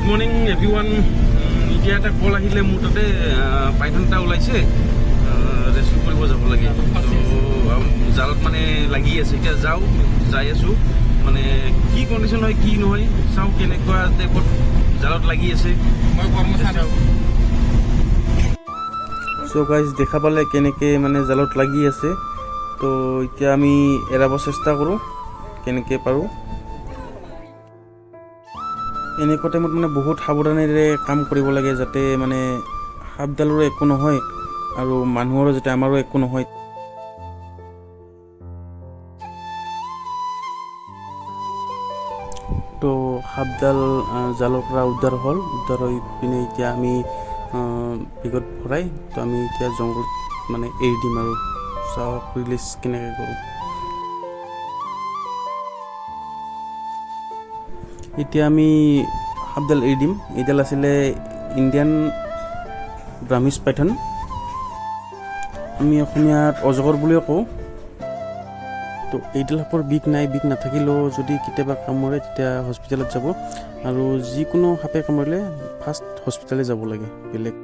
Good morning everyone. এতিয়া এটা কল আহিলে মোৰ তাতে পাইথন এটা ওলাইছে, ৰেস্কিউ কৰিব যাব লাগে। জালত মানে লাগি আছে, এতিয়া যাই আছোঁ। মানে কি কণ্ডিশ্যন হয় কি নহয় চাওঁ, কেনেকুৱা টাইপত জালত লাগি আছে মই কৰ্মচাৰী। চ' গাইজ দেখা পালে কেনেকৈ মানে জালত লাগি আছে, তো এতিয়া আমি এৰাব চেষ্টা কৰোঁ কেনেকৈ পাৰোঁ। এনেকুৱা টাইমত মানে বহুত সাৱধানেৰে কাম কৰিব লাগে, যাতে মানে সাপডালৰো একো নহয় আৰু মানুহৰো যাতে আমাৰো একো নহয়। তো সাপডাল জালৰ পৰা উদ্ধাৰ হ'ল, উদ্ধাৰ হৈ পিনে এতিয়া আমি বেগত ভৰাই তো আমি এতিয়া জংঘলত মানে এৰি দিম আৰু চাওক ৰিলিজ কেনেকৈ কৰোঁ। এতিয়া আমি সাপডাল এৰি দিম। এইডাল আছিলে ইণ্ডিয়ান ব্ৰাহ্মিছ পাইথন, আমি অসমীয়াত অজগৰ বুলিও কওঁ। তো এইডাল সাপৰ বিষ নাই, বিষ নাথাকিলেও যদি কেতিয়াবা কামুৰে তেতিয়া হস্পিটেলত যাব, আৰু যিকোনো সাপে কামুৰিলে ফাৰ্ষ্ট হস্পিটেলে যাব লাগে, বেলেগ